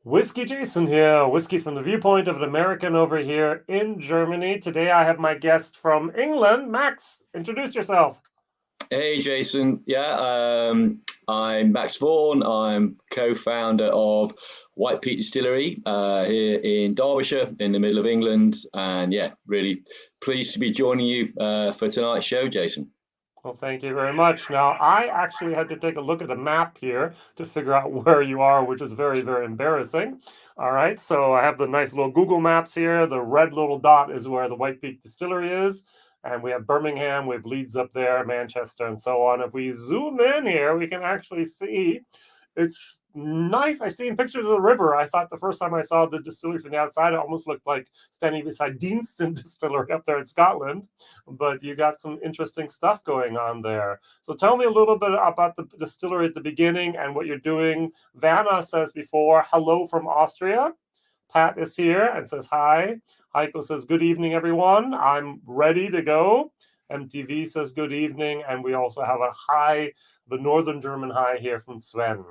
Whiskey Jason here, whiskey from the viewpoint of an American over here in Germany. Today I have my guest from England, Max. Introduce yourself. Hey, Jason. I'm Max Vaughan. I'm co-founder of White Peak Distillery here in Derbyshire, in the middle of England. And yeah, really pleased to be joining you for tonight's show, Jason. Well, thank you very much. Now, I actually had to take a look at a map here to figure out where you are, which is very, very embarrassing. All right, so I have the nice little Google Maps here. The red little dot is where the White Peak Distillery is. And we have Birmingham, we have Leeds up there, Manchester, and so on. If we zoom in here, we can actually see it's nice. I've seen pictures of the river. I thought the first time I saw the distillery from the outside, it almost looked like standing beside Deanston Distillery up there in Scotland. But you got some interesting stuff going on there. So tell me a little bit about the distillery at the beginning and what you're doing. Vanna says before, hello from Austria. Pat is here and says hi. Heiko says, good evening, everyone. I'm ready to go. MTV says good evening. And we also have a hi, the Northern German hi here from Sven.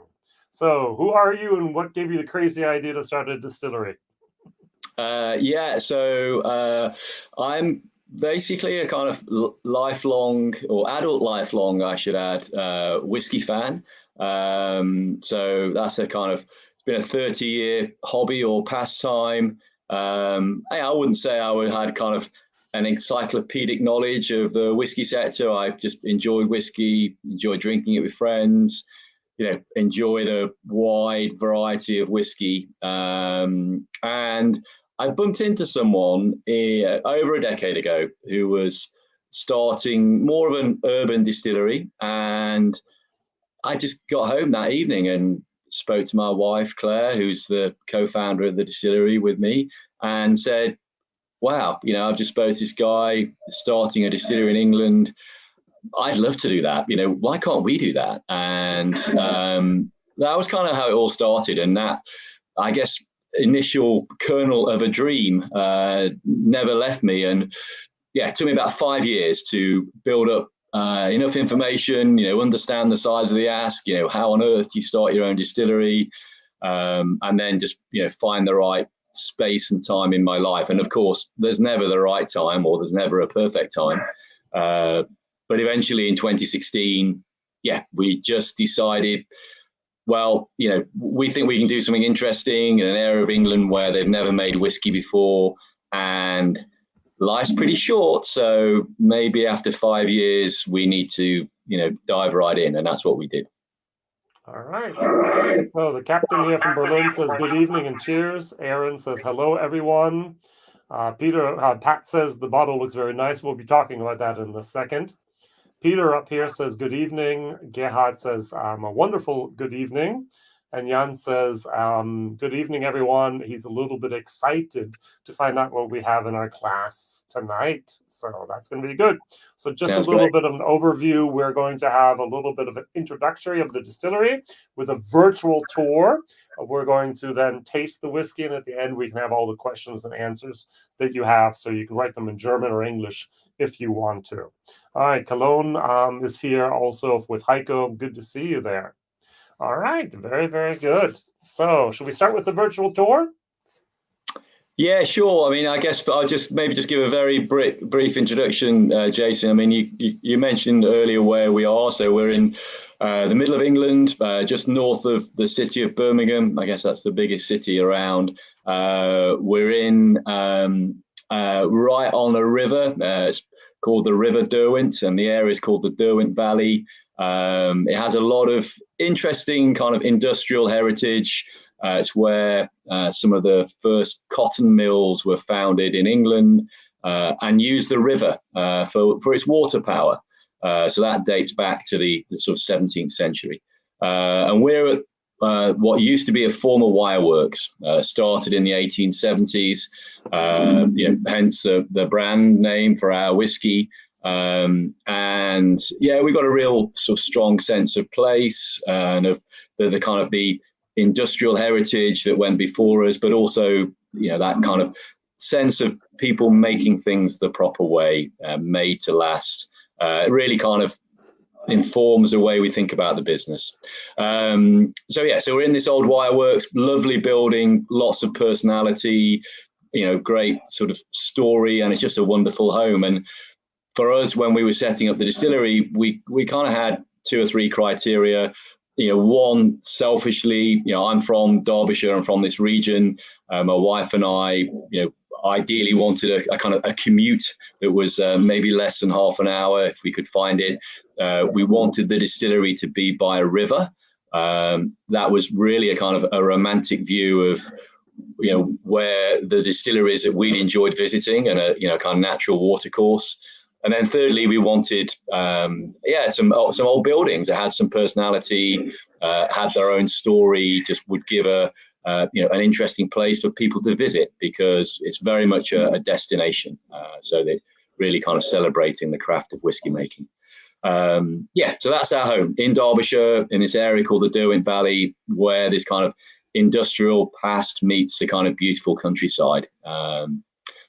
So who are you and what gave you the crazy idea to start a distillery? I'm basically a kind of lifelong or adult lifelong, I should add, whiskey fan. So that's a kind of, it's been a 30-year hobby or pastime. I wouldn't say I had kind of an encyclopedic knowledge of the whiskey sector. I just enjoy whiskey, enjoy drinking it with friends, enjoy the wide variety of whiskey. And I bumped into someone over a decade ago who was starting more of an urban distillery. And I just got home that evening and spoke to my wife, Claire, who's the co-founder of the distillery with me, and said, wow, I've just spoke to this guy starting a distillery in England. I'd love to do that. Why can't we do that? And that was kind of how it all started. And that, I guess, initial kernel of a dream never left me. And yeah, it took me about 5 years to build up enough information, understand the size of the ask, how on earth do you start your own distillery, and then just, find the right space and time in my life. And of course, there's never the right time or there's never a perfect time. But eventually in 2016, we just decided, well, we think we can do something interesting in an area of England where they've never made whiskey before, and life's pretty short. So maybe after 5 years, we need to, dive right in. And that's what we did. All right. So the captain here from Berlin says good evening and cheers. Aaron says hello, everyone. Pat says the bottle looks very nice. We'll be talking about that in a second. Peter up here says good evening. Gerhard says a wonderful good evening. And Jan says, good evening, everyone. He's a little bit excited to find out what we have in our class tonight. So that's going to be good. So just Sounds a little great. bit of an overview. We're going to have a little bit of an introductory of the distillery with a virtual tour. We're going to then taste the whiskey. And at the end, we can have all the questions and answers that you have. So you can write them in German or English if you want to. All right. Cologne is here also with Heiko. Good to see you there. All right, very, very good. So should we start with the virtual tour? Yeah, sure. I mean, I guess I'll just give a very brief introduction, Jason. I mean, you mentioned earlier where we are. So we're in the middle of England, just north of the city of Birmingham. I guess that's the biggest city around. We're in right on a river. It's called the River Derwent, and the area is called the Derwent Valley. It has a lot of interesting kind of industrial heritage. It's where some of the first cotton mills were founded in England, and used the river for its water power. So that dates back to the sort of 17th century. And we're at what used to be a former wireworks, started in the 1870s, hence the brand name for our whiskey. And yeah, we've got a real sort of strong sense of place and of the kind of the industrial heritage that went before us, but also, that kind of sense of people making things the proper way, made to last. Really kind of informs the way we think about the business. So we're in this old Wireworks, lovely building, lots of personality, great sort of story, and it's just a wonderful home. And for us, when we were setting up the distillery, we kind of had 2 or 3 criteria. One, selfishly, I'm from Derbyshire, I'm from this region. My wife and I, ideally wanted a kind of a commute that was maybe less than half an hour if we could find it. We wanted the distillery to be by a river. That was really a kind of a romantic view of, where the distillery is that we'd enjoyed visiting, and a kind of natural watercourse. And then thirdly, we wanted some old buildings that had some personality, had their own story, just would give an interesting place for people to visit, because it's very much a destination. So they're really kind of celebrating the craft of whiskey making. So that's our home in Derbyshire, in this area called the Derwent Valley, where this kind of industrial past meets the kind of beautiful countryside.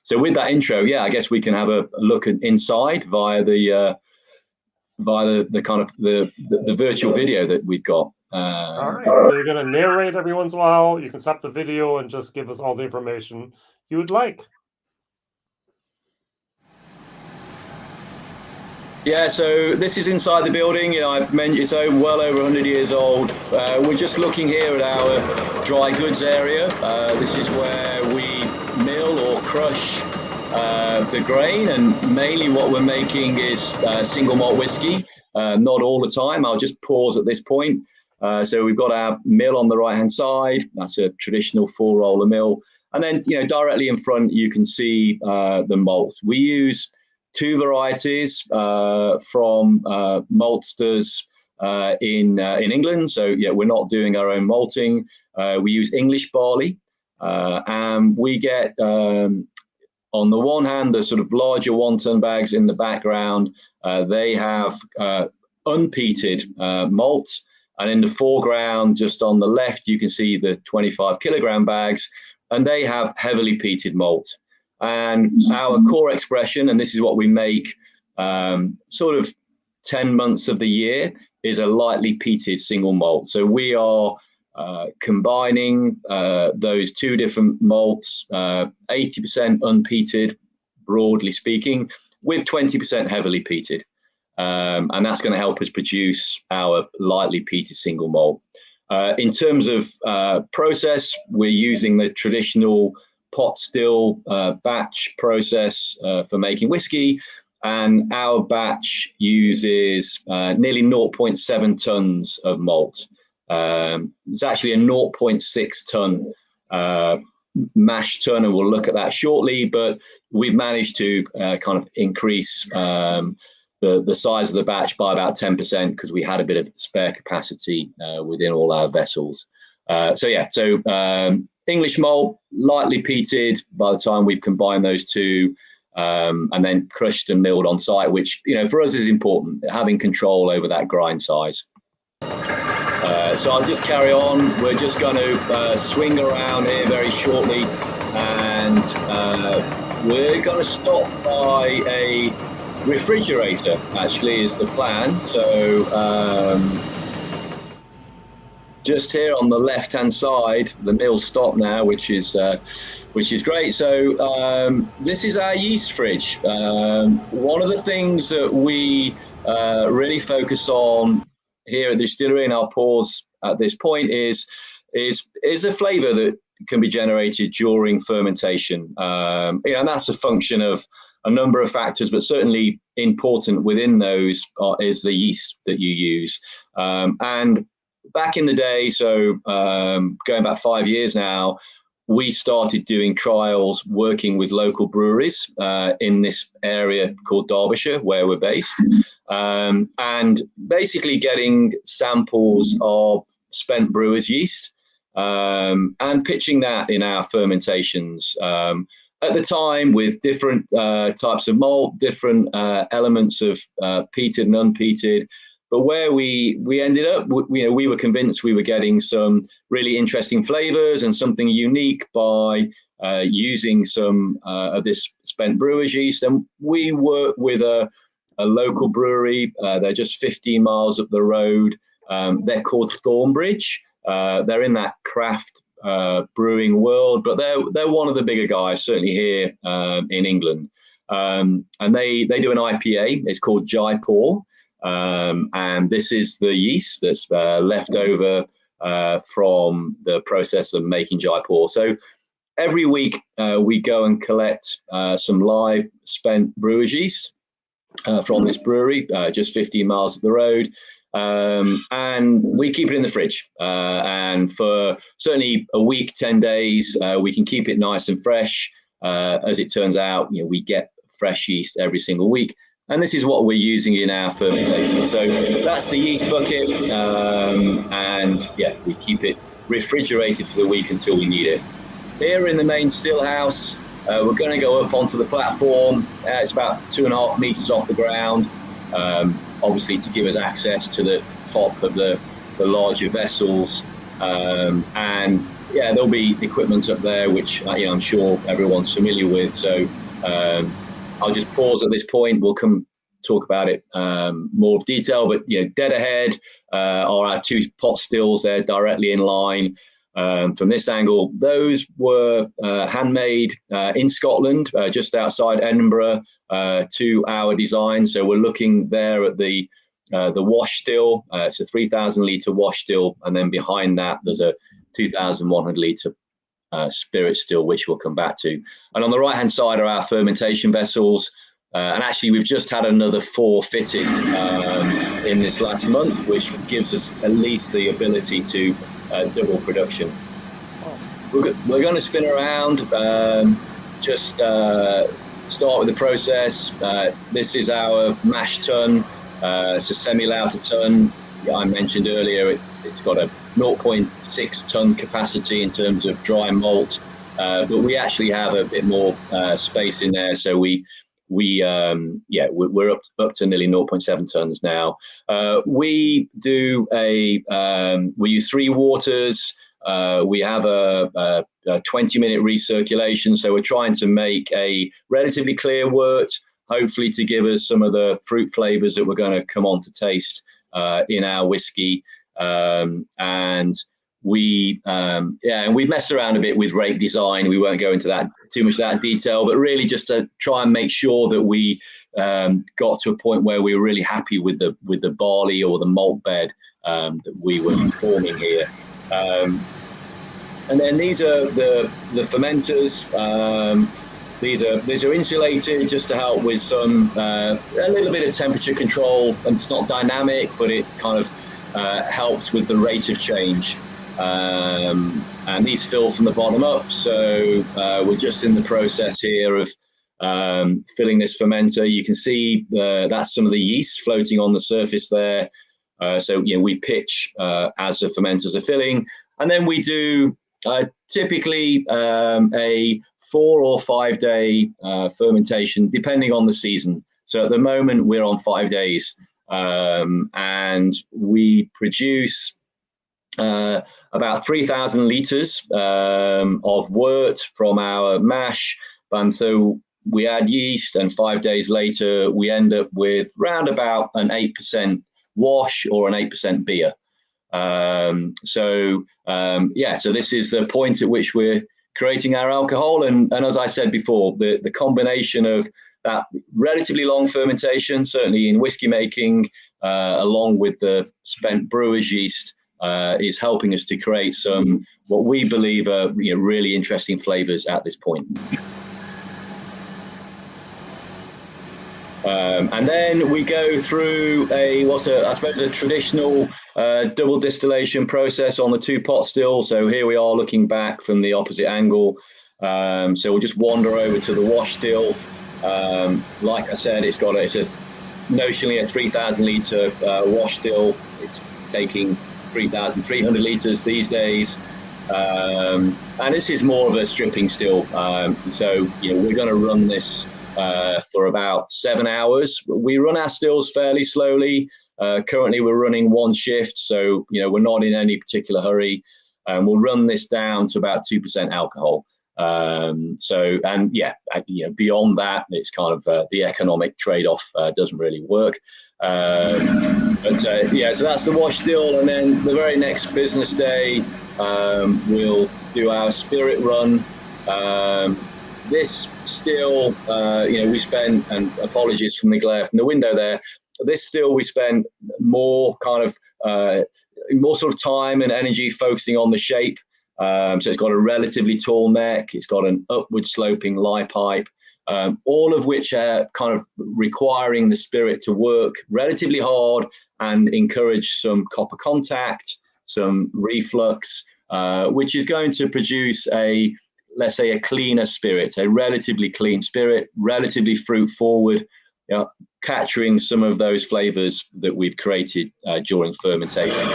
So with that intro, I guess we can have a look inside via the kind of the virtual video that we've got. All right, so you're going to narrate every once in a while. You can stop the video and just give us all the information you would like. Yeah, so this is inside the building. I've mentioned it's well over 100 years old. We're just looking here at our dry goods area. This is where we mill or crush the grain, and mainly what we're making is single malt whiskey. Not all the time. I'll just pause at this point. So we've got our mill on the right hand side. That's a traditional 4-roller mill, and then directly in front you can see the malt. We use 2 varieties from maltsters in England. So we're not doing our own malting. We use English barley, and we get on the one hand the sort of larger 1-ton bags in the background. They have unpeated malt, and in the foreground, just on the left, you can see the 25 kilogram bags, and they have heavily peated malt. And our core expression, and this is what we make sort of 10 months of the year, is a lightly peated single malt. So we are combining those 2 different malts, 80% unpeated, broadly speaking, with 20% heavily peated. And that's going to help us produce our lightly peated single malt. In terms of process, we're using the traditional pot still batch process for making whiskey, and our batch uses nearly 0.7 tons of malt. It's actually a 0.6 ton mash tun, and we'll look at that shortly, but we've managed to kind of increase the size of the batch by about 10% because we had a bit of spare capacity within all our vessels. English malt, lightly peated by the time we've combined those 2, and then crushed and milled on site, which for us is important, having control over that grind size. So I'll just carry on. We're just going to swing around here very shortly, and we're going to stop by a refrigerator, actually, is the plan. So just here on the left-hand side, the mill's stopped now, which is great. So this is our yeast fridge. One of the things that we really focus on here at the distillery, and I'll pause at this point, is a flavour that can be generated during fermentation. And that's a function of a number of factors, but certainly important within those is the yeast that you use. And back in the day, so going back 5 years now, we started doing trials working with local breweries in this area called Derbyshire, where we're based, and basically getting samples of spent brewer's yeast and pitching that in our fermentations. At the time, with different types of malt, different elements of peated and unpeated. But where we ended up, we were convinced we were getting some really interesting flavors and something unique by using some of this spent brewer's yeast. And we work with a a local brewery. They're just 15 miles up the road. They're called Thornbridge. They're in that craft brewing world, but they're one of the bigger guys, certainly here in England. And they do an IPA. It's called Jaipur, and this is the yeast that's left over from the process of making Jaipur. So every week we go and collect some live spent brewer's yeast from this brewery, just 15 miles up the road. And we keep it in the fridge. And for certainly a week, 10 days, we can keep it nice and fresh. As it turns out, we get fresh yeast every single week. And this is what we're using in our fermentation. So that's the yeast bucket. And yeah, we keep it refrigerated for the week until we need it. Here in the main still house, we're going to go up onto the platform. It's about 2.5 meters off the ground. Obviously to give us access to the top of the larger vessels. And yeah, there'll be equipment up there, which I'm sure everyone's familiar with. So I'll just pause at this point. We'll come talk about it more detail, but dead ahead are our 2 pot stills. They're directly in line. From this angle, those were handmade in Scotland, just outside Edinburgh, to our design. So we're looking there at the wash still. It's a 3,000 litre wash still, and then behind that there's a 2,100 litre spirit still, which we'll come back to. And on the right hand side are our fermentation vessels. And actually, we've just had another 4 fitted in this last month, which gives us at least the ability to double production. We're going to spin around, just start with the process. This is our mash tun. It's a semi-lauter tun. I mentioned earlier it's got a 0.6 ton capacity in terms of dry malt, but we actually have a bit more space in there, so we're up to nearly 0.7 tons now. We do we use 3 waters. We have a 20-minute recirculation, so we're trying to make a relatively clear wort, hopefully to give us some of the fruit flavors that we're going to come on to taste in our whiskey. And we've messed around a bit with rate design. We won't go into that too much of that detail, but really just to try and make sure that we got to a point where we were really happy with the barley or the malt bed that we were forming here. And then these are the fermenters. These are insulated just to help with some a little bit of temperature control, and it's not dynamic, but it kind of helps with the rate of change. And these fill from the bottom up, so we're just in the process here of filling this fermenter. You can see that's some of the yeast floating on the surface there. So we pitch as the fermenters are filling, and then we do typically a 4 or 5 day fermentation depending on the season. So at the moment we're on 5 days, and we produce about 3,000 litres of wort from our mash. And so we add yeast, and 5 days later we end up with round about an 8% wash or an 8% beer. So this is the point at which we're creating our alcohol. And as I said before, the combination of that relatively long fermentation, certainly in whiskey making, along with the spent brewer's yeast, is helping us to create some what we believe are really interesting flavors at this point. And then we go through a traditional double distillation process on the 2 pot still. So here we are looking back from the opposite angle. So we'll just wander over to the wash still. Like I said, it's a notionally a 3,000 litre wash still. It's taking 3,300 litres these days. And this is more of a stripping still. So we're going to run this for about 7 hours. We run our stills fairly slowly. Currently we're running 1 shift, so we're not in any particular hurry. We'll run this down to about 2% alcohol. Beyond that, it's kind of the economic trade-off doesn't really work. So that's the wash still, and then the very next business day, we'll do our spirit run. This still, we spend, and apologies from the glare from the window there, this still we spend more kind of, more sort of time and energy focusing on the shape. So it's got a relatively tall neck, it's got an upward sloping lie pipe, all of which are kind of requiring the spirit to work relatively hard and encourage some copper contact, some reflux, which is going to produce let's say a cleaner spirit, a relatively clean spirit, relatively fruit forward, capturing some of those flavors that we've created during fermentation.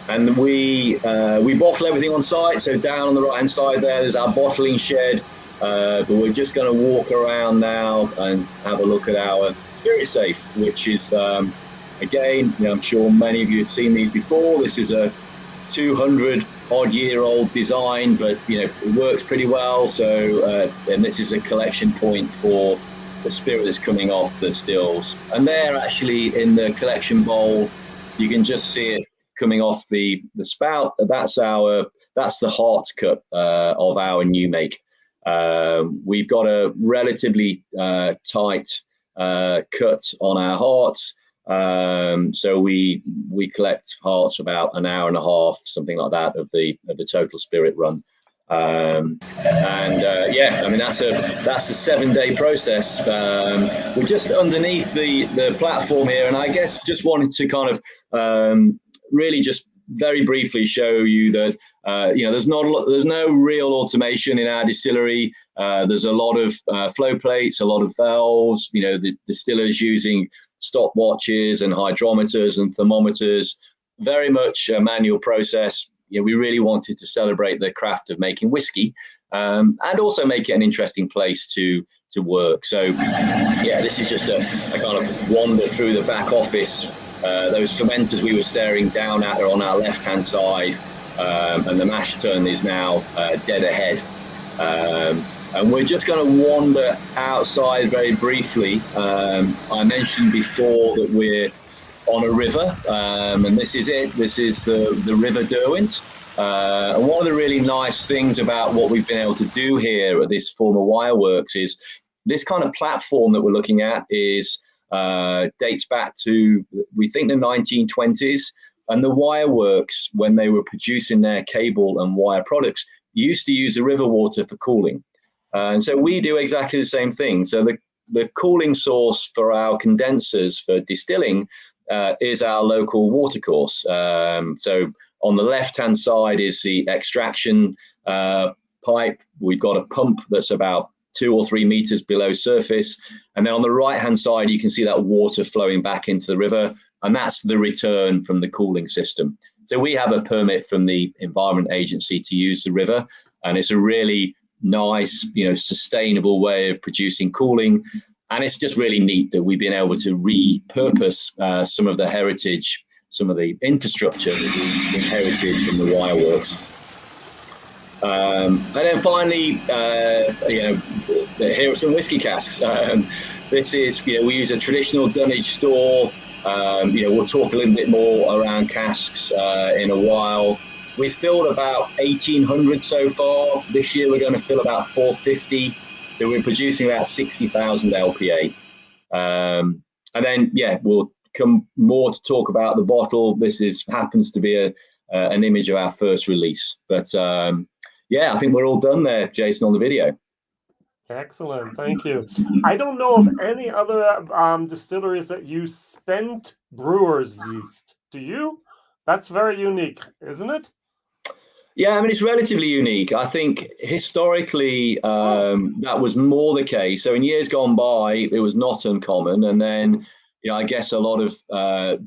And we bottle everything on site. So down on the right hand side there's our bottling shed. But we're just going to walk around now and have a look at our spirit safe, which is again, I'm sure many of you have seen these before. This is a 200-odd-year-old design, but it works pretty well. So and this is a collection point for the spirit that's coming off the stills, and there actually in the collection bowl you can just see it coming off the spout. That's the heart cut of our new make. We've got a relatively tight cut on our hearts. So we collect hearts for about an hour and a half, something like that, of the total spirit run. That's a 7-day process. We're just underneath the platform here, and I guess just wanted to kind of really just very briefly show you that there's no real automation in our distillery. There's a lot of flow plates, a lot of valves. The distillers using stopwatches and hydrometers and thermometers. Very much a manual process. We really wanted to celebrate the craft of making whiskey, and also make it an interesting place to work. So this is just a kind of wander through the back office. Those fermenters we were staring down at are on our left hand side, and the mash tun is now dead ahead. And we're just going to wander outside very briefly. I mentioned before that we're on a river, and this is it. This is the River Derwent. And one of the really nice things about what we've been able to do here at this former Wireworks is this kind of platform that we're looking at dates back to, we think, the 1920s. And the Wireworks, when they were producing their cable and wire products, used to use the river water for cooling. And so we do exactly the same thing. So the cooling source for our condensers for distilling is our local watercourse. So on the left-hand side is the extraction pipe. We've got a pump that's about 2 or 3 meters below surface. And then on the right-hand side, you can see that water flowing back into the river. And that's the return from the cooling system. So we have a permit from the Environment Agency to use the river. And it's a really nice, sustainable way of producing cooling. And it's just really neat that we've been able to repurpose some of the heritage, some of the infrastructure that we inherited from the Wireworks. And then finally, here are some whiskey casks. This is, we use a traditional dunnage store. We'll talk a little bit more around casks in a while. We've filled about 1,800 so far. This year we're going to fill about 450. So we're producing about 60,000 LPA. And then, we'll come more to talk about the bottle. This happens to be an image of our first release. But I think we're all done there, Jason, on the video. Excellent, thank you. I don't know of any other distilleries that use spent brewer's yeast. Do you? That's very unique, isn't it? Yeah, it's relatively unique. I think historically that was more the case. So in years gone by, it was not uncommon. And then, I guess a lot of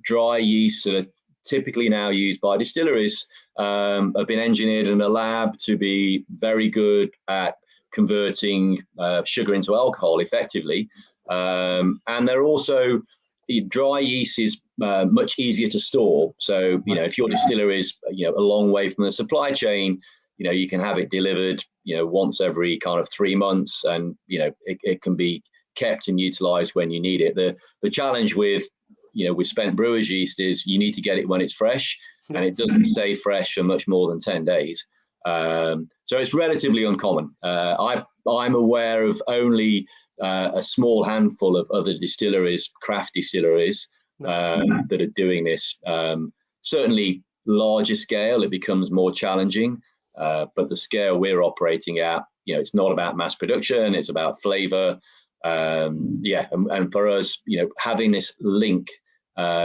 dry yeasts that are typically now used by distilleries have been engineered in a lab to be very good at converting sugar into alcohol effectively. And they're also, dry yeast is much easier to store. So, if your distillery is, a long way from the supply chain, you can have it delivered, once every kind of 3 months, and it can be kept and utilized when you need it. The challenge with with spent brewer's yeast is you need to get it when it's fresh, and it doesn't stay fresh for much more than 10 days. So it's relatively uncommon. I'm aware of only a small handful of other distilleries, craft distilleries, that are doing this. Certainly larger scale, it becomes more challenging, but the scale we're operating at, it's not about mass production, it's about flavor. And for us, having this link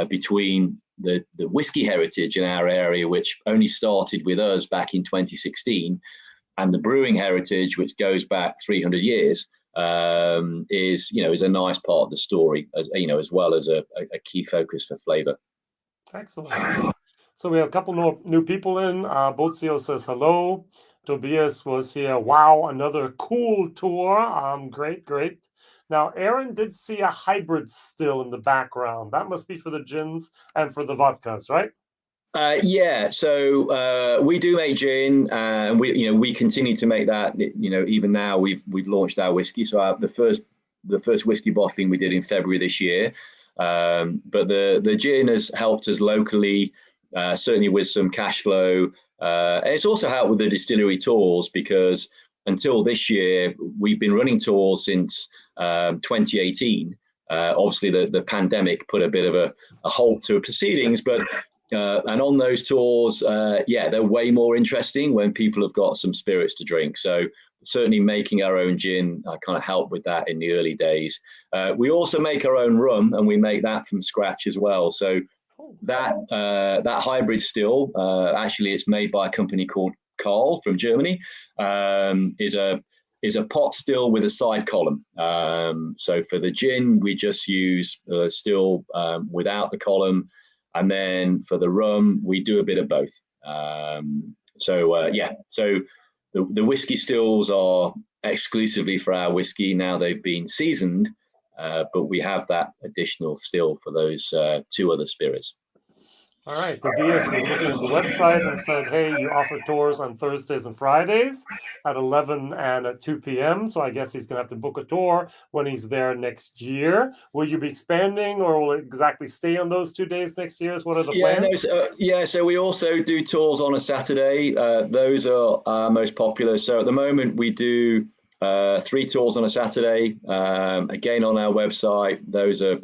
between the whiskey heritage in our area, which only started with us back in 2016, and the brewing heritage, which goes back 300 years, is a nice part of the story, as well as a key focus for flavor. Excellent. So we have a couple more new people in. Bozio says hello. Tobias was here. Wow, another cool tour. Great. Now, Aaron did see a hybrid still in the background. That must be for the gins and for the vodkas, right? So we do make gin, and we continue to make that. Even now we've launched our whiskey. So the first whiskey bottling we did in February this year. But the gin has helped us locally, certainly with some cash flow. And it's also helped with the distillery tours, because until this year we've been running tours since 2018. Obviously, the pandemic put a bit of a halt to proceedings, but and on those tours, they're way more interesting when people have got some spirits to drink. So certainly making our own gin kind of helped with that in the early days. We also make our own rum, and we make that from scratch as well. So that hybrid still, actually, it's made by a company called Carl from Germany. Is a pot still with a side column. So for the gin, we just use still without the column. And then for the rum, we do a bit of both. So the whiskey stills are exclusively for our whiskey. Now they've been seasoned, but we have that additional still for those two other spirits. All right. Tobias was looking at the website and said, hey, you offer tours on Thursdays and Fridays at 11 and at 2 p.m. So I guess he's going to have to book a tour when he's there next year. Will you be expanding, or will it exactly stay on those 2 days next year? What are the plans? So we also do tours on a Saturday. Those are our most popular. So at the moment we do 3 tours on a Saturday. Again, on our website, those are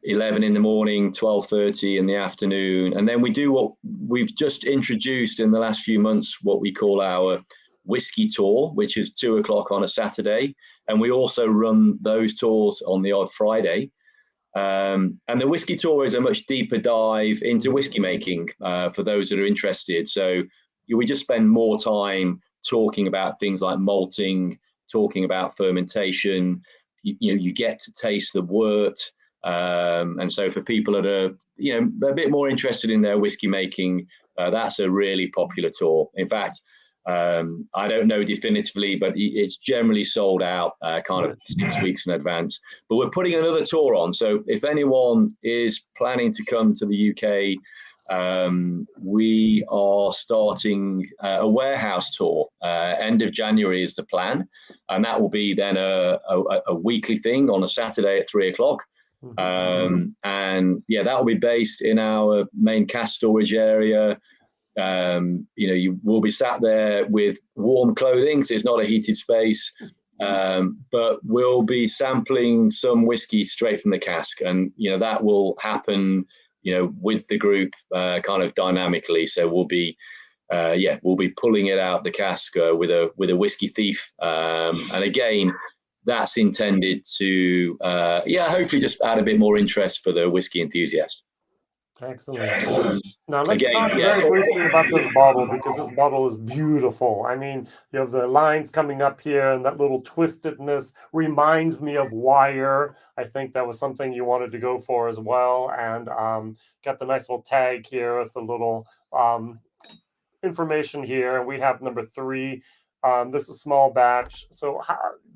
11 in the morning, 12:30 in the afternoon. And then we do what we've just introduced in the last few months, what we call our whiskey tour, which is 2 o'clock on a Saturday. And we also run those tours on the odd Friday. And the whiskey tour is a much deeper dive into whiskey making for those that are interested. So we just spend more time talking about things like malting, talking about fermentation. You get to taste the wort. And so for people that are, a bit more interested in their whiskey making, that's a really popular tour. In fact, I don't know definitively, but it's generally sold out kind of 6 weeks in advance. But we're putting another tour on. So if anyone is planning to come to the UK, we are starting a warehouse tour. End of January is the plan. And that will be then a weekly thing on a Saturday at 3 o'clock. And that will be based in our main cask storage area. You will be sat there with warm clothing, so it's not a heated space, but we'll be sampling some whiskey straight from the cask, and that will happen with the group kind of dynamically. So we'll be pulling it out the cask with a whiskey thief, and again, that's intended to hopefully just add a bit more interest for the whiskey enthusiast. Excellent. Now let's talk very briefly about this bottle, because this bottle is beautiful. I mean, you have the lines coming up here, and that little twistedness reminds me of wire. I think that was something you wanted to go for as well, and got the nice little tag here with a little information here. And we have number 3. This is small batch. So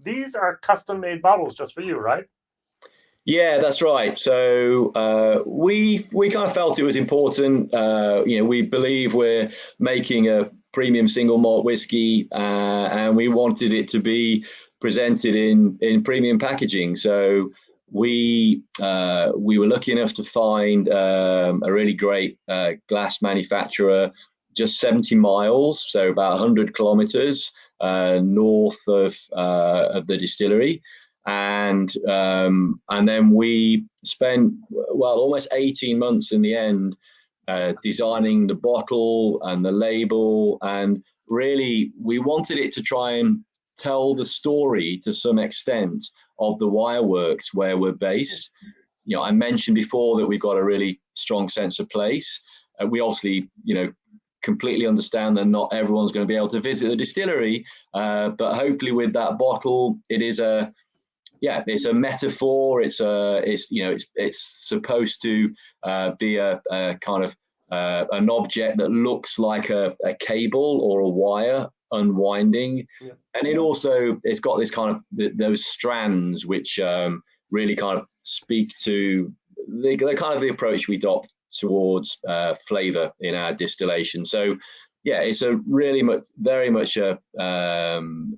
these are custom made bottles just for you, right? Yeah, that's right. So we kind of felt it was important. We believe we're making a premium single malt whiskey, and we wanted it to be presented in premium packaging. So we were lucky enough to find a really great glass manufacturer just 70 miles, so about 100 kilometers north of the distillery. And then we spent, well, almost 18 months in the end designing the bottle and the label. And really, we wanted it to try and tell the story to some extent of the Wireworks where we're based. You know, I mentioned before that we've got a really strong sense of place. We obviously, you know, completely understand that not everyone's going to be able to visit the distillery, but hopefully with that bottle, it's a metaphor. It's supposed to be a kind of an object that looks like a cable or a wire unwinding, and it's got this kind of those strands which really kind of speak to the kind of the approach we adopt towards flavor in our distillation. So yeah, it's a really very much a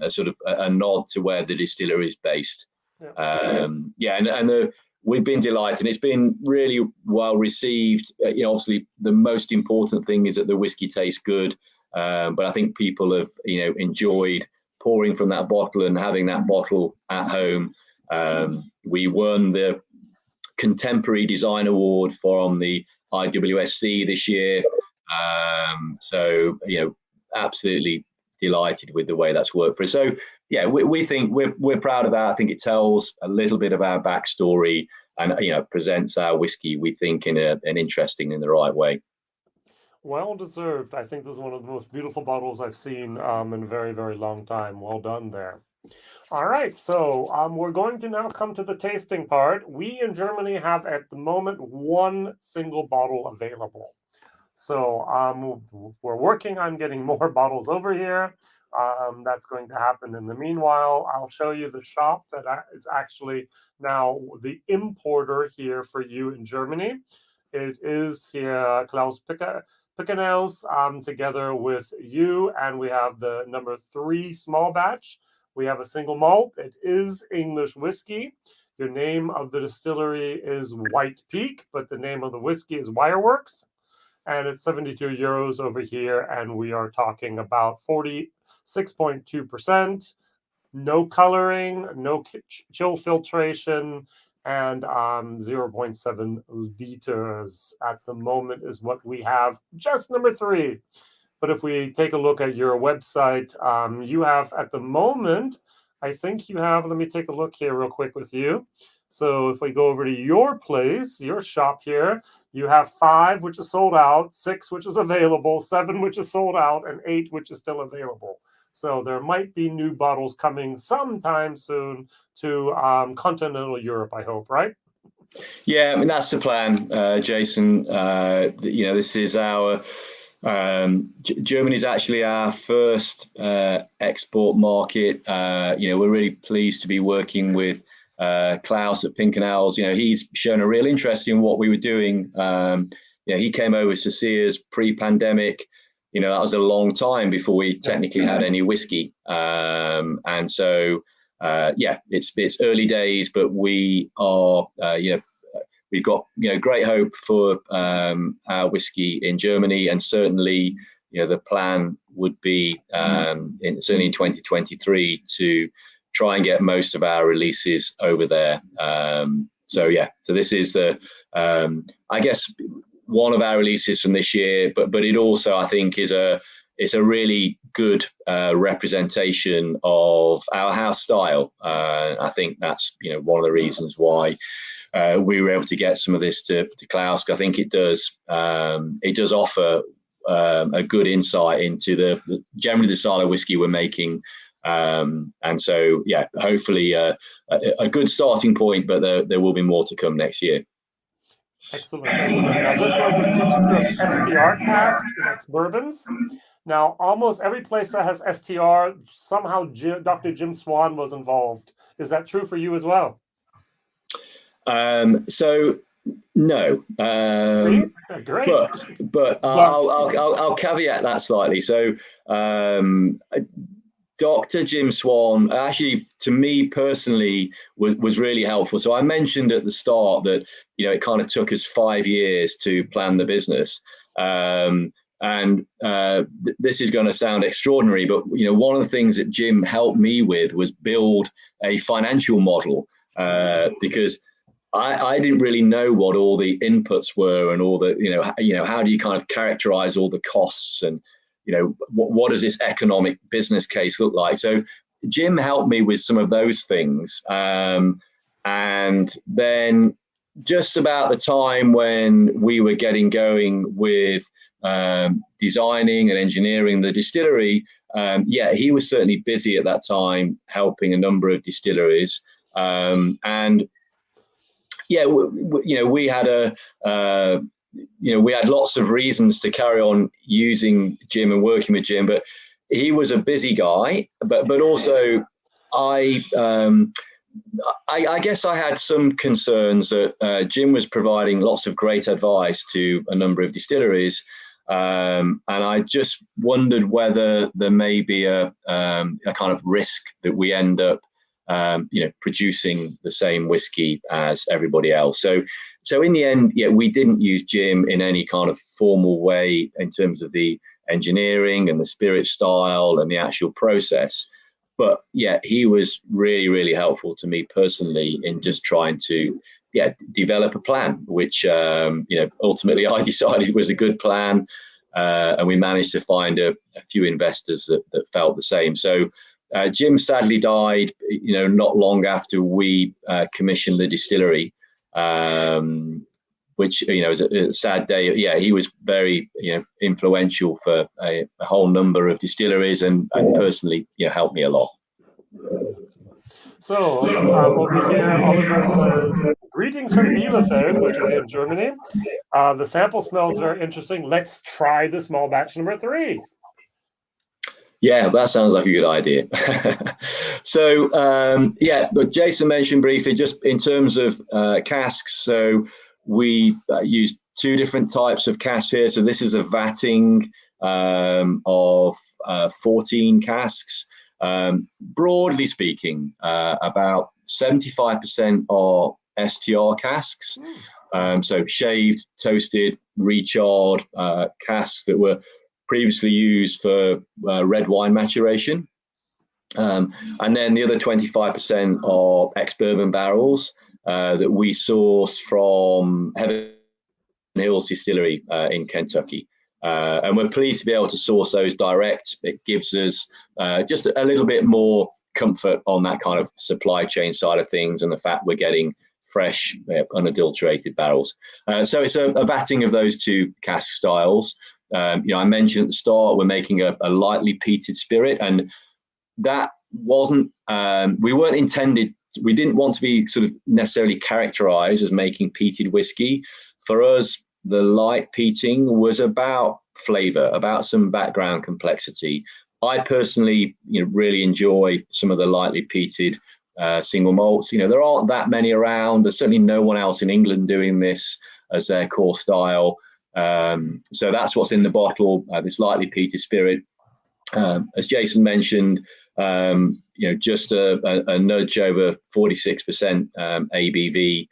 sort of a nod to where the distillery is based. We've been delighted. It's been really well received. You know, obviously the most important thing is that the whiskey tastes good, but I think people have, you know, enjoyed pouring from that bottle and having that bottle at home. We won the Contemporary Design Award from the IWSC this year. So, you know, absolutely delighted with the way that's worked for us. So yeah, we think we're proud of that. I think it tells a little bit of our backstory and, you know, presents our whiskey, we think, in an interesting, in the right way. Well deserved. I think this is one of the most beautiful bottles I've seen in a very, very long time. Well done there. All right, so we're going to now come to the tasting part. We in Germany have at the moment one single bottle available. So we're working on getting more bottles over here. That's going to happen in the meanwhile. I'll show you the shop that is actually now the importer here for you in Germany. It is here Klaus Pickenels together with you, and we have the number 3 small batch. We have a single malt. It is English whiskey. Your name of the distillery is White Peak, but the name of the whiskey is Wireworks. And it's 72 euros over here. And we are talking about 46.2%, no coloring, no chill filtration, and 0.7 liters at the moment is what we have, just number 3. But if we take a look at your website, you have at the moment, I think you have, let me take a look here real quick with you. So if we go over to your place, your shop here, you have 5, which is sold out, 6, which is available, 7, which is sold out, and 8, which is still available. So there might be new bottles coming sometime soon to continental Europe, I hope, right? Yeah, I mean, that's the plan, Jason. You know, this is our... Germany is actually our first export market. You know, we're really pleased to be working with Klaus at Pinkenels. You know, he's shown a real interest in what we were doing. You know, he came over to see us pre-pandemic. You know, that was a long time before we technically had any whiskey. And so, yeah, it's early days, but we are, you know, we've got, you know, great hope for our whiskey in Germany, and certainly, you know, the plan would be certainly in 2023 to try and get most of our releases over there. So yeah, so this is the I guess one of our releases from this year, but it also, I think, it's a really good representation of our house style. I think that's, you know, one of the reasons why we were able to get some of this to Klaus. I think it does offer a good insight into generally the style of whiskey we're making. And so, yeah, hopefully a good starting point, but there will be more to come next year. Excellent, excellent. Now, this was a mixture of STR casks and ex-Bourbons. Now, almost every place that has STR, somehow Dr. Jim Swan was involved. Is that true for you as well? So No, Great. but But I'll caveat that slightly. So um, Dr. Jim Swan, actually, to me personally, was really helpful. So I mentioned at the start that it kind of took us 5 years to plan the business, and this is going to sound extraordinary, but one of the things that Jim helped me with was build a financial model, because I didn't really know what all the inputs were and all the how do you kind of characterize all the costs, and what does this economic business case look like. So Jim helped me with some of those things, and then just about the time when we were getting going with designing and engineering the distillery, he was certainly busy at that time helping a number of distilleries, and we had we had lots of reasons to carry on using Jim and working with Jim, but he was a busy guy. But also, I guess I had some concerns that Jim was providing lots of great advice to a number of distilleries, and I just wondered whether there may be a kind of risk that we end up producing the same whiskey as everybody else. So in the end, we didn't use Jim in any kind of formal way in terms of the engineering and the spirit style and the actual process. But he was really, really helpful to me personally in just trying to develop a plan, which ultimately I decided was a good plan, and we managed to find a few investors that felt the same. So Jim sadly died, not long after we commissioned the distillery, which is a sad day. He was very influential for a whole number of distilleries, and personally helped me a lot. So over here, Oliver says, "Greetings from Bielefeld, which is in Germany. The sample smells very interesting. Let's try the small batch number 3." Yeah, that sounds like a good idea. So, but Jason mentioned briefly, just in terms of casks. So we use 2 different types of casks here. So this is a vatting of 14 casks. Broadly speaking, about 75% are STR casks. So shaved, toasted, re-charred casks that were previously used for red wine maturation. And then the other 25% are ex-Bourbon barrels that we source from Heaven Hills Distillery in Kentucky. And we're pleased to be able to source those direct. It gives us just a little bit more comfort on that kind of supply chain side of things, and the fact we're getting fresh, unadulterated barrels. So it's a vatting of those 2 cask styles. I mentioned at the start we're making a lightly peated spirit, and that wasn't we didn't want to be sort of necessarily characterized as making peated whiskey. For us, the light peating was about flavor, about some background complexity. I personally really enjoy some of the lightly peated single malts. There aren't that many around. There's certainly no one else in England doing this as their core style. So that's what's in the bottle, this lightly peated spirit. As Jason mentioned, just a nudge over 46% ABV,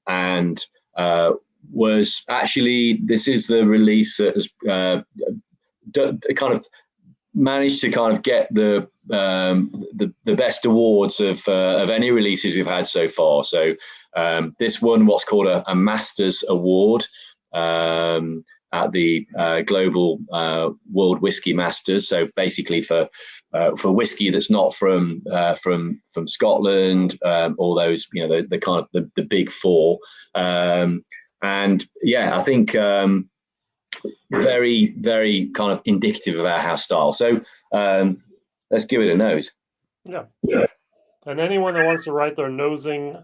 and was actually, this is the release that has kind of managed to kind of get the best awards of any releases we've had so far. So this won what's called a Masters Award at the Global World Whisky Masters. So basically for whiskey that's not from Scotland, all those the kind of the big 4, and I think very, very kind of indicative of our house style. So let's give it a nose. Yeah. And anyone that wants to write their nosing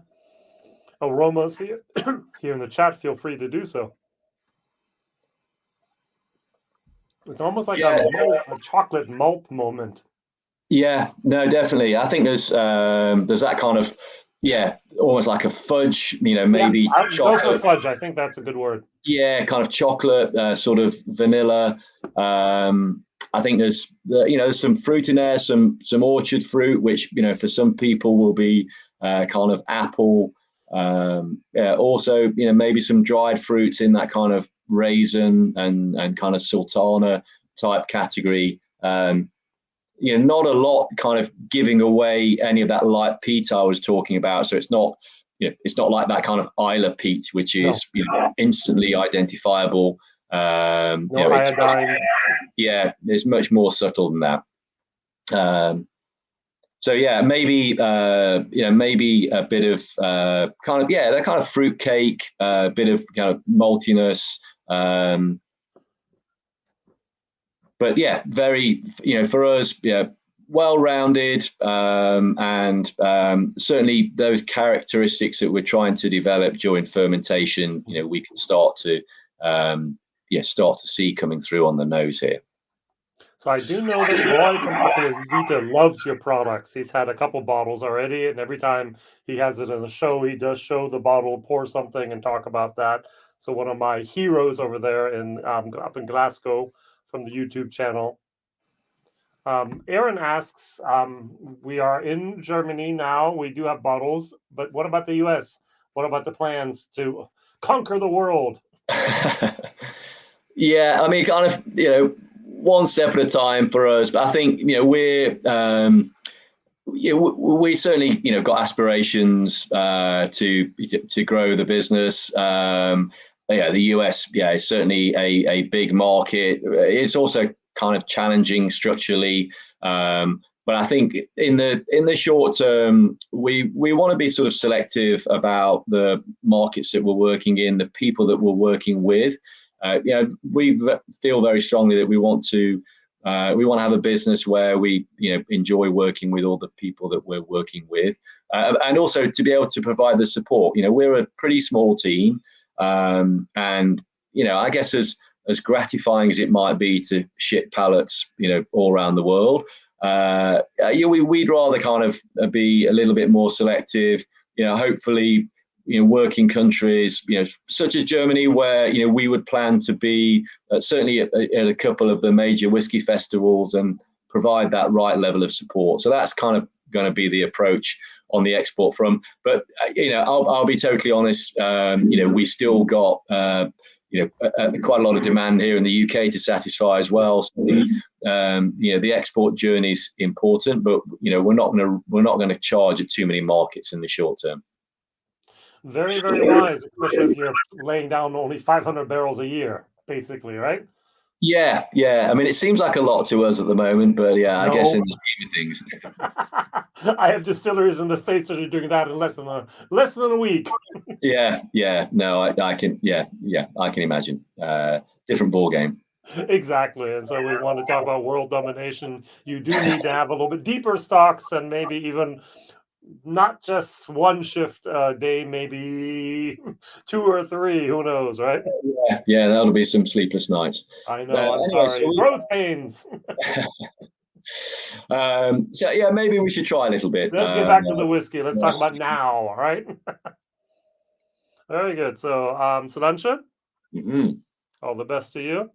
aromas here in the chat, feel free to do so. It's almost like a chocolate malt moment. Yeah, no, definitely. I think there's that kind of yeah, almost like a fudge, maybe Yeah, go for chocolate. fudge. I think that's a good word. Yeah, kind of chocolate, sort of vanilla. I think there's some fruit in there, some orchard fruit, which for some people will be kind of apple. Yeah, also maybe some dried fruits in that kind of raisin and kind of sultana type category. Not a lot kind of giving away any of that light peat I was talking about. So it's not like that kind of Isla peat, which is instantly identifiable. No iodine. It's much more subtle than that. So yeah, maybe maybe a bit of kind of that kind of fruit cake, a bit of kind of maltiness. But yeah, very for us, well-rounded, and certainly those characteristics that we're trying to develop during fermentation, we can start to see coming through on the nose here. So I do know that Roy from Aquavita loves your products. He's had a couple bottles already, and every time he has it in the show, he does show the bottle, pour something, and talk about that. So one of my heroes over there up in Glasgow from the YouTube channel. Aaron asks, we are in Germany now. We do have bottles, but what about the US? What about the plans to conquer the world? Yeah, I mean, kind of, one step at a time for us. But I think, we certainly, got aspirations to grow the business. The US, is certainly a big market. It's also kind of challenging structurally. But I think in the short term, we want to be sort of selective about the markets that we're working in, the people that we're working with. We feel very strongly that we want to have a business where we enjoy working with all the people that we're working with, and also to be able to provide the support. We're a pretty small team, and I guess as gratifying as it might be to ship pallets all around the world, we'd rather kind of be a little bit more selective. Hopefully work in countries such as Germany, where we would plan to be certainly at a couple of the major whiskey festivals and provide that right level of support. So that's kind of going to be the approach on the export front. But I'll be totally honest. We still got quite a lot of demand here in the UK to satisfy as well. So the export journey is important, but we're not going to charge at too many markets in the short term. Very, very wise, especially if you're laying down only 500 barrels a year, basically, right? Yeah. I mean, it seems like a lot to us at the moment, but I guess in the scheme of things. I have distilleries in the States that are doing that in less than a week. Yeah. No, I can. Yeah, I can imagine. Different ball game. Exactly. And so we want to talk about world domination. You do need to have a little bit deeper stocks and maybe even not just one shift a day, maybe 2 or 3, who knows, right? Yeah, that'll be some sleepless nights. I know, I'm sorry. Growth pains. So yeah, maybe we should try a little bit. Let's get back to the whiskey. Let's talk about now, all right? Very good. So, Sudhanshu, all the best to you.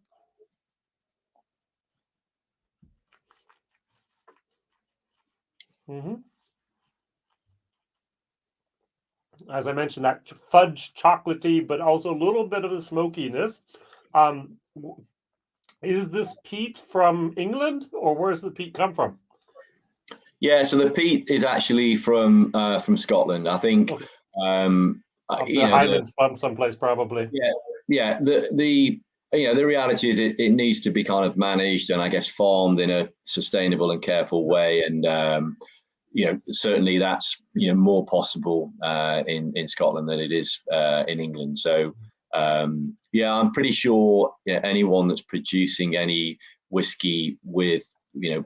As I mentioned, that fudge chocolatey, but also a little bit of the smokiness. Is this peat from England, or where does the peat come from? Yeah, so the peat is actually from Scotland. I think the Highlands from someplace probably. Yeah. The reality is it needs to be kind of managed and I guess farmed in a sustainable and careful way, and certainly that's more possible in Scotland than it is in England. So I'm pretty sure anyone that's producing any whiskey with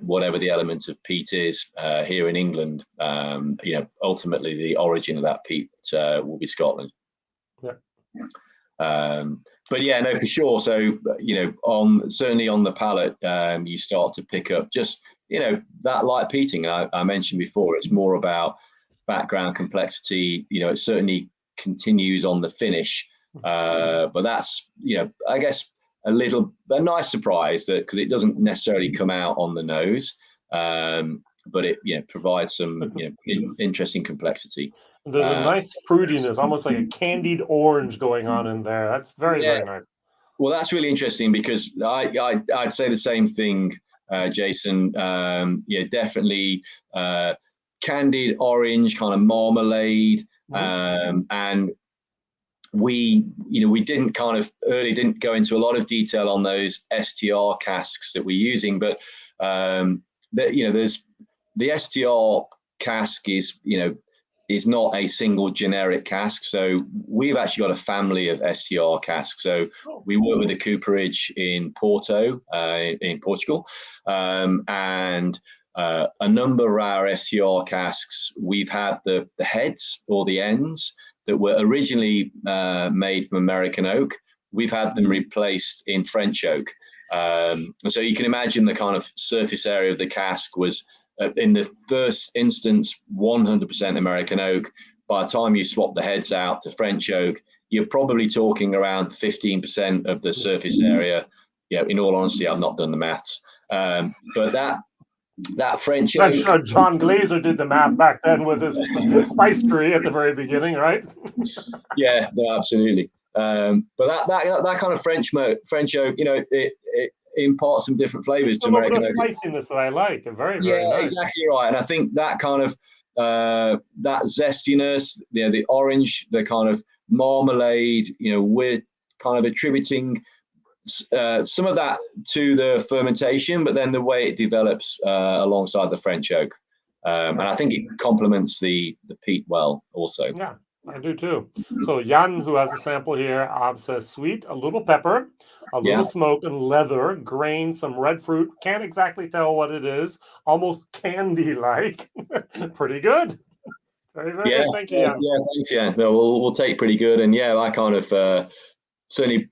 whatever the element of peat is here in England, ultimately the origin of that peat will be Scotland. But no, for sure. So certainly on the palate, you start to pick up just that light peating I mentioned before. It's more about background complexity. It certainly continues on the finish, but that's I guess a nice surprise that because it doesn't necessarily come out on the nose, but it provides some interesting complexity. There's a nice fruitiness, almost like a candied orange going on in there. That's very, very nice. Well, that's really interesting because I'd say the same thing, Jason. Definitely candied orange, kind of marmalade, and we didn't go into a lot of detail on those STR casks that we're using, but there's the STR cask is not a single generic cask. So we've actually got a family of STR casks. So we work with the cooperage in Porto, in Portugal, and a number of our STR casks, we've had the heads or the ends that were originally made from American oak. We've had them replaced in French oak. And so you can imagine the kind of surface area of the cask was, in the first instance, 100% American oak. By the time you swap the heads out to French oak, you're probably talking around 15% of the surface area. In all honesty, I've not done the maths. But that French I'm oak, sure John Glazer did the math back then with his spice tree at the very beginning, right? Yeah, no, absolutely. But that kind of French oak, it imparts some different flavors to American oak. Spiciness that I like. Very, very nice. Exactly right. And I think that kind of that zestiness, the orange, the kind of marmalade, we're kind of attributing some of that to the fermentation, but then the way it develops alongside the French oak, and I think it complements the peat well also. Yeah, I do too. So Jan, who has a sample here, says sweet, a little pepper, a little smoke and leather, grain, some red fruit. Can't exactly tell what it is. Almost candy-like. Pretty good. Very, very good. Thank you, Jan. Yeah, thanks, Jan. No, we'll take pretty good, and I kind of certainly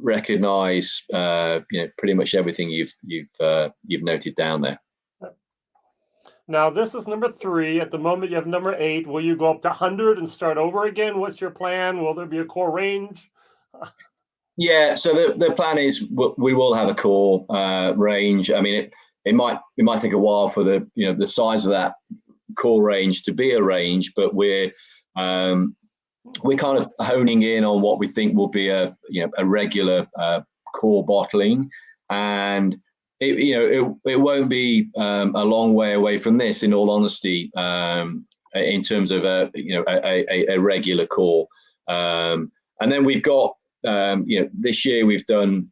recognize pretty much everything you've noted down there. Now this is number 3. At the moment you have number 8. Will you go up to 100 and start over again? What's your plan? Will there be a core range? So the plan is we will have a core range. I mean, it might take a while for the size of that core range to be a range, but we're kind of honing in on what we think will be a regular core bottling, and it won't be a long way away from this, in all honesty, in terms of a regular core. And then we've got this year we've done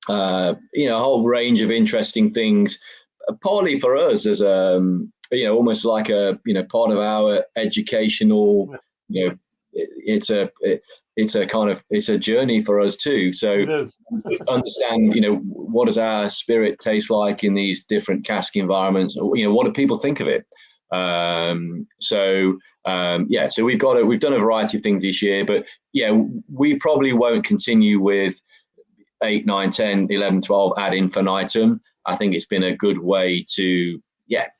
a whole range of interesting things, partly for us as almost like a part of our educational. It's a journey for us too. So understand, what does our spirit taste like in these different cask environments? What do people think of it? So we've done a variety of things this year, but we probably won't continue with 8, 9, 10, 11, 12 ad infinitum. I think it's been a good way to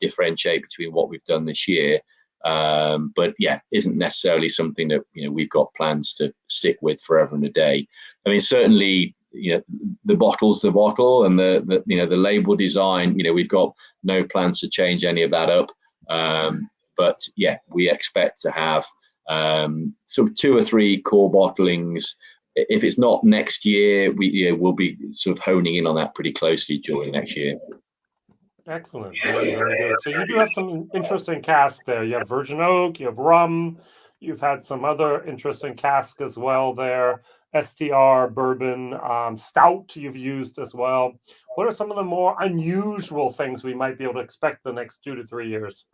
differentiate between what we've done this year. But isn't necessarily something that we've got plans to stick with forever and a day. I mean, certainly the bottle's the bottle, and the label design, we've got no plans to change any of that up. But we expect to have sort of 2 or 3 core bottlings. If it's not next year, we'll be sort of honing in on that pretty closely during next year. Excellent. Very, very good. So you do have some interesting casks there. You have virgin oak, you have rum, you've had some other interesting casks as well there. STR, bourbon, stout you've used as well. What are some of the more unusual things we might be able to expect the next 2 to 3 years?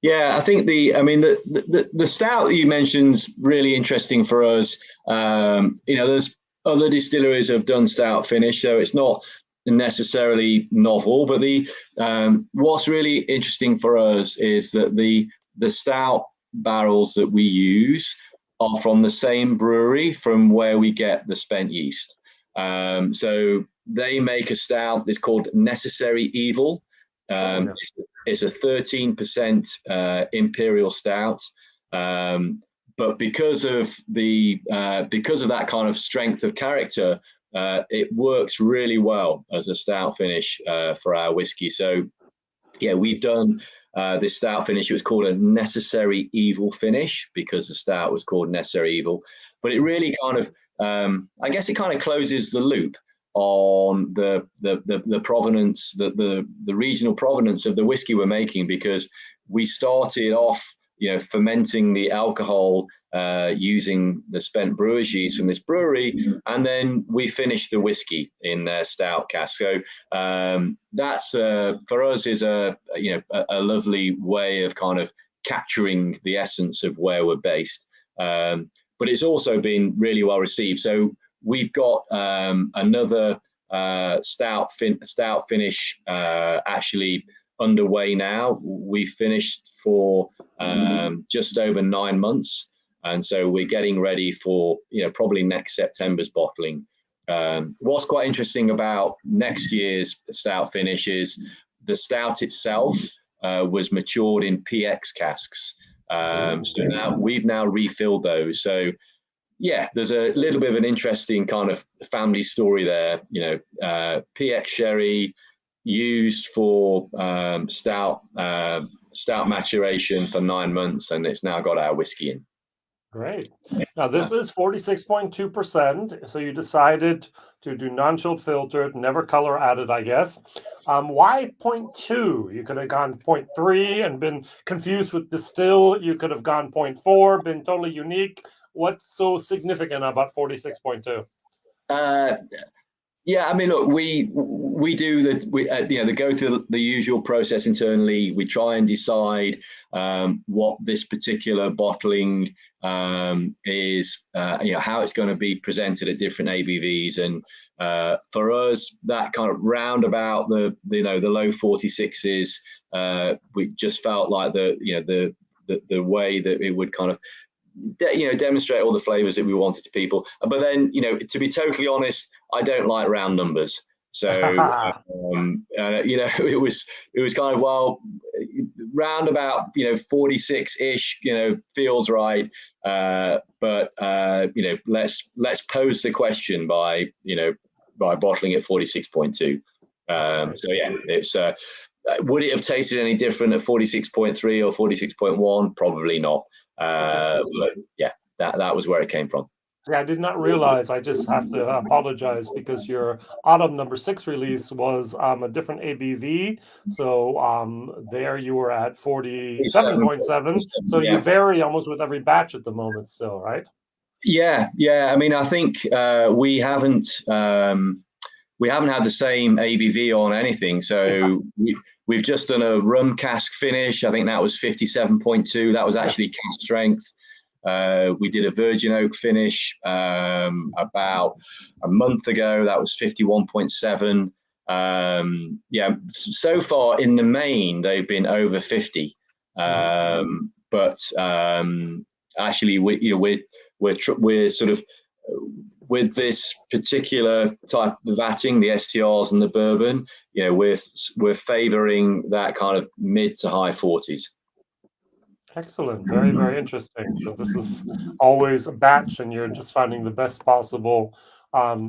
I think the stout that you mentioned is really interesting for us. There's other distilleries have done stout finish, so it's not necessarily novel, but what's really interesting for us is that the stout barrels that we use are from the same brewery from where we get the spent yeast. So they make a stout that's called Necessary Evil, Oh, yeah. It's a 13% imperial stout, but because of that kind of strength of character, it works really well as a stout finish for our whiskey. So yeah, we've done this stout finish. It was called a necessary evil finish because the stout was called necessary evil. But it really kind of, I guess, it kind of closes the loop on the provenance, the regional provenance of the whiskey we're making, because we started off, fermenting the alcohol using the spent brewer's yeast from this brewery, and then we finished the whiskey in their stout cask. So that's for us is a lovely way of kind of capturing the essence of where we're based. But it's also been really well received. So we've got another stout finish actually underway now. We finished for just over 9 months, and so we're getting ready for probably next September's bottling. What's quite interesting about next year's stout finish is the stout itself was matured in PX casks. So now we've refilled those. So yeah, there's a little bit of an interesting kind of family story there. PX sherry used for stout maturation for 9 months, and it's now got our whiskey in. Great. Now this is 46.2%. So you decided to do non-chilled filtered, never color added, I guess. Why 0.2? You could have gone 0.3 and been confused with distill. You could have gone 0.4, been totally unique. What's so significant about 46.2? Yeah, I mean, look, we do they go through the usual process internally. We try and decide what this particular bottling is, how it's going to be presented at different ABVs, and for us, that kind of roundabout the low 46s, we just felt like the way that it would kind of demonstrate all the flavors that we wanted to people. But then, to be totally honest, I don't like round numbers. So, it was kind of, well, round about, 46-ish, feels right. But let's pose the question by bottling at 46.2. So yeah, it's, would it have tasted any different at 46.3 or 46.1? Probably not. But yeah, that was where it came from. Yeah, I did not realize. I just have to apologize because your autumn #6 release was a different ABV. So there you were at 47.7. So you vary almost with every batch at the moment still, right? Yeah. I mean, I think we haven't had the same ABV on anything. So we've just done a rum cask finish. I think that was 57.2. That was actually cask strength. We did a virgin oak finish about a month ago. That was 51.7. So far in the main, they've been over 50. But actually, we're sort of, with this particular type of vatting, the STRs and the bourbon, we're favoring that kind of mid to high 40s. Excellent. Very, very interesting. So this is always a batch, and you're just finding the best possible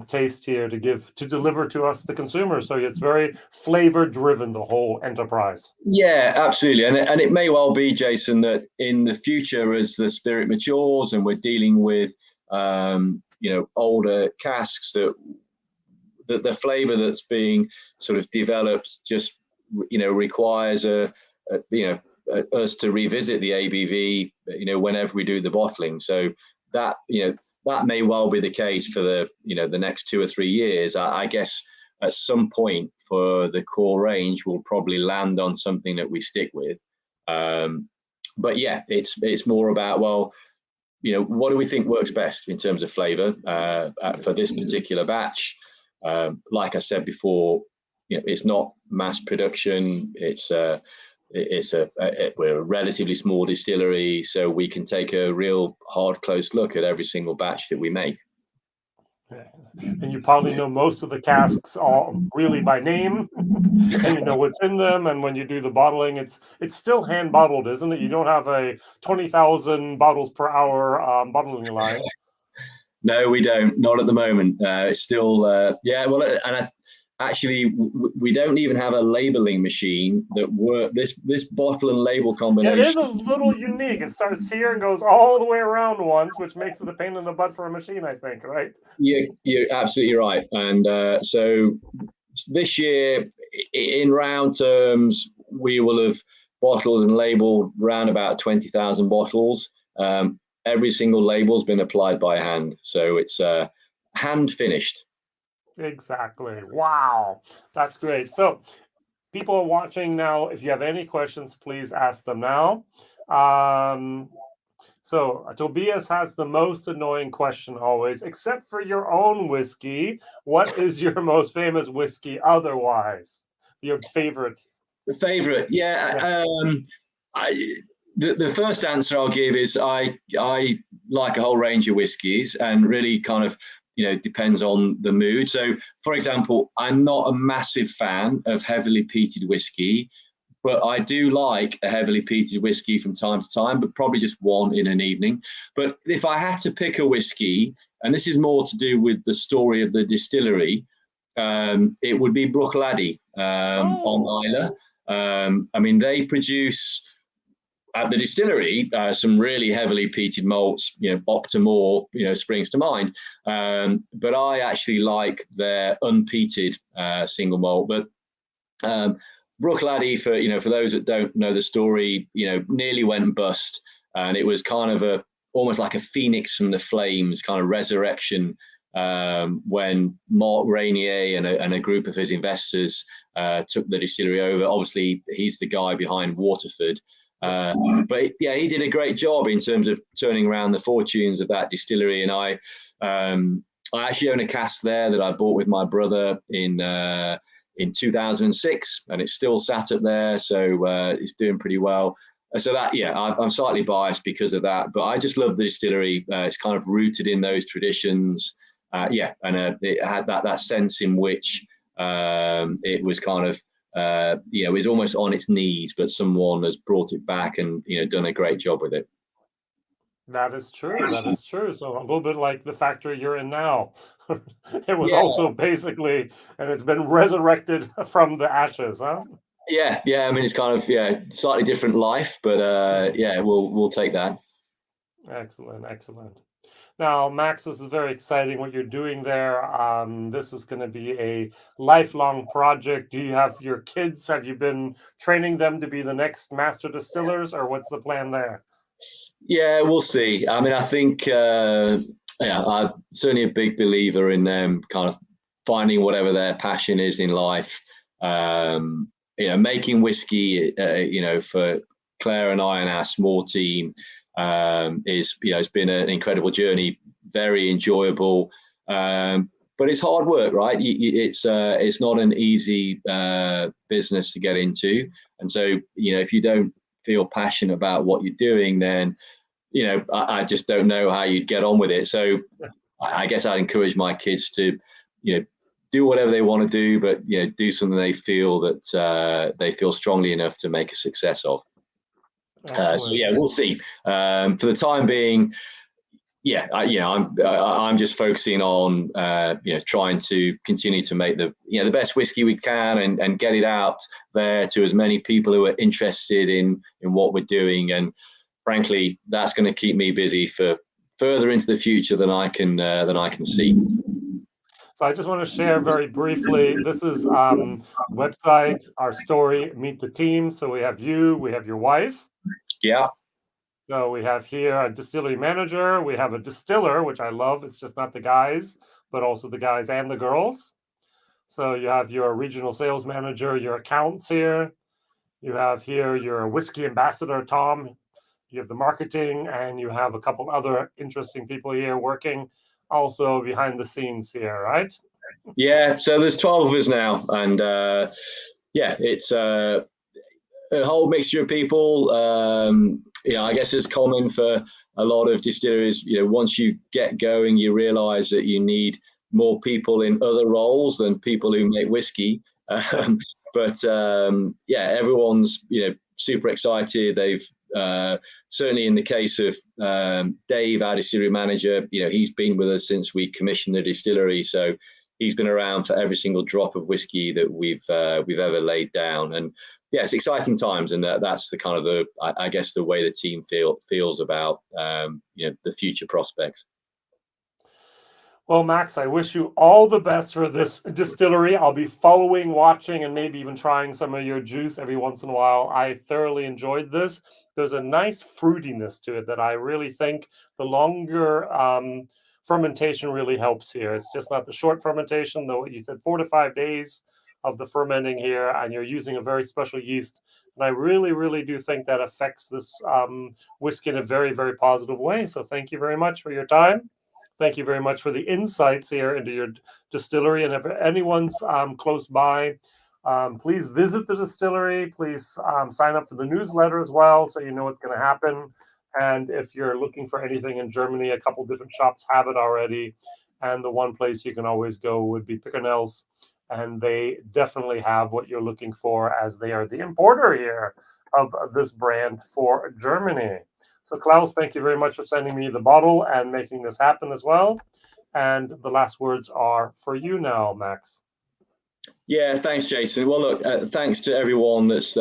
taste here to deliver to us, the consumer. So it's very flavor driven, the whole enterprise. Yeah, absolutely. And it may well be, Jason, that in the future, as the spirit matures and we're dealing with older casks, that the flavor that's being sort of developed just requires us to revisit the ABV whenever we do the bottling. So that that may well be the case for the next 2 or 3 years. I guess at some point for the core range, we'll probably land on something that we stick with. But yeah, it's more about, well, what do we think works best in terms of flavor for this particular batch? Like I said before, it's not mass production. We're a relatively small distillery, so we can take a real hard, close look at every single batch that we make. Yeah. And you probably know most of the casks all really by name, and you know what's in them. And when you do the bottling, it's still hand bottled, isn't it? You don't have a 20,000 bottles per hour bottling line. No, we don't. Not at the moment. It's still, yeah. Well, actually, we don't even have a labeling machine that work. This bottle and label Yeah, it is combination. a little unique. It starts here and goes all the way around once, which makes it a pain in the butt for a machine, I think, right? You're absolutely right. And so this year, in round terms, we will have bottled and labeled around about 20,000 bottles. Every single label's been applied by hand, so it's hand finished. Exactly. Wow. That's great. So people are watching now. If you have any questions, please ask them now. Um, so Tobias has the most annoying question always, except for your own whiskey. What is your most famous whiskey otherwise? Your favorite? The favorite, yeah. Yes. The first answer I'll give is I like a whole range of whiskies, and really kind of depends on the mood. So, for example, I'm not a massive fan of heavily peated whiskey, but I do like a heavily peated whiskey from time to time, but probably just one in an evening. But if I had to pick a whiskey, and this is more to do with the story of the distillery, it would be Bruichladdich on Oh, Islay. I mean, they produce at the distillery some really heavily peated malts. Octomore, springs to mind. But I actually like their unpeated single malt. But Bruichladdich, for those that don't know the story, nearly went bust, and it was kind of almost like a phoenix from the flames kind of resurrection when Mark Rainier and a group of his investors took the distillery over. Obviously, he's the guy behind Waterford. But yeah, he did a great job in terms of turning around the fortunes of that distillery. And I actually own a cask there that I bought with my brother in 2006, and it's still sat up there, so it's doing pretty well. So that, yeah, I'm slightly biased because of that, but I just love the distillery. It's kind of rooted in those traditions. Yeah, and it had that sense in which it was kind of it was almost on its knees, but someone has brought it back and done a great job with it. that is true. That is true. So a little bit like the factory you're in now. It was Yeah, also basically, and it's been resurrected from the ashes, huh? yeah. I mean, it's kind of slightly different life, but yeah, we'll take that. Excellent, excellent. Now, Max, this is very exciting what you're doing there. This is going to be a lifelong project. Do you have your kids? Have you been training them to be the next master distillers, or what's the plan there? Yeah, we'll see. I mean, I think yeah, I'm certainly a big believer in them kind of finding whatever their passion is in life. Making whiskey, for Claire and I and our small team is, it's been an incredible journey, very enjoyable. But it's hard work, right? It's not an easy business to get into, and so if you don't feel passionate about what you're doing, then I just don't know how you'd get on with it. So I guess I'd encourage my kids to do whatever they want to do, but do something they feel that they feel strongly enough to make a success of. So Excellent. yeah, we'll see. For the time being, yeah, I'm just focusing on trying to continue to make the best whiskey we can, and get it out there to as many people who are interested in what we're doing. And frankly, that's going to keep me busy for further into the future than I can see. So I just want to share very briefly. This is website, our story, meet the team. So we have you, we have your wife. Yeah. So we have here a distillery manager. We have a distiller, which I love. It's just not the guys, but also the guys and the girls. So you have your regional sales manager, your accounts here. You have here your whiskey ambassador, Tom. You have the marketing, and you have a couple other interesting people here working also behind the scenes here, right? Yeah. So there's 12 of us now, and yeah, it's a whole mixture of people. I guess it's common for a lot of distilleries. Once you get going, you realize that you need more people in other roles than people who make whiskey. But yeah, everyone's super excited. They've certainly, in the case of Dave, our distillery manager, he's been with us since we commissioned the distillery, so he's been around for every single drop of whiskey that we've ever laid down. And yeah, it's exciting times, and that's the kind of I guess the way the team feels about the future prospects. Well, Max, I wish you all the best for this distillery. I'll be following, watching, and maybe even trying some of your juice every once in a while. I thoroughly enjoyed this. There's a nice fruitiness to it that I really think the longer fermentation really helps here. It's just not the short fermentation, though you said 4 to 5 days of the fermenting here, and you're using a very special yeast. And I really, really do think that affects this whiskey in a very, very positive way. So thank you very much for your time. Thank you very much for the insights here into your distillery. And if anyone's close by, please visit the distillery. Please sign up for the newsletter as well, so you know what's going to happen. And if you're looking for anything in Germany, a couple different shops have it already. And the one place you can always go would be Pickernell's. And they definitely have what you're looking for, as they are the importer here of this brand for Germany. So Klaus, thank you very much for sending me the bottle and making this happen as well. And the last words are for you now, Max. Yeah, thanks, Jason. Well, look, thanks to everyone that's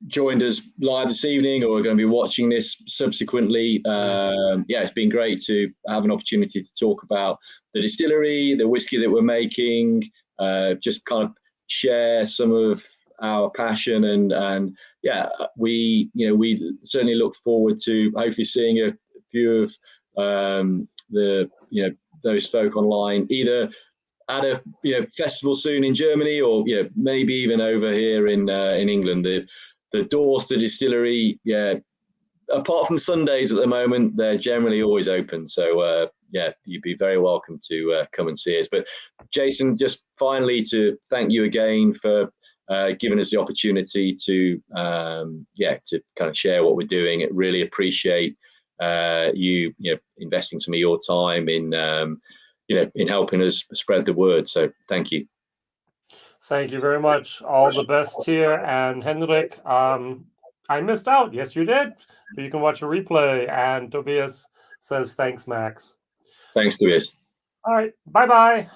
joined us live this evening or are going to be watching this subsequently. Yeah, it's been great to have an opportunity to talk about the distillery, the whiskey that we're making, just kind of share some of our passion, and yeah, we certainly look forward to hopefully seeing a few of those folk online, either at a festival soon in Germany, or maybe even over here in England. The doors to distillery, apart from Sundays at the moment, they're generally always open. So yeah, you'd be very welcome to come and see us. But Jason, just finally to thank you again for giving us the opportunity to to kind of share what we're doing. I really appreciate you investing some of your time in in helping us spread the word. So thank you. Thank you very much. All the best here. And Henrik, I missed out. Yes, you did. But you can watch a replay. And Tobias says, thanks, Max. Thanks, Tobias. All right. Bye-bye.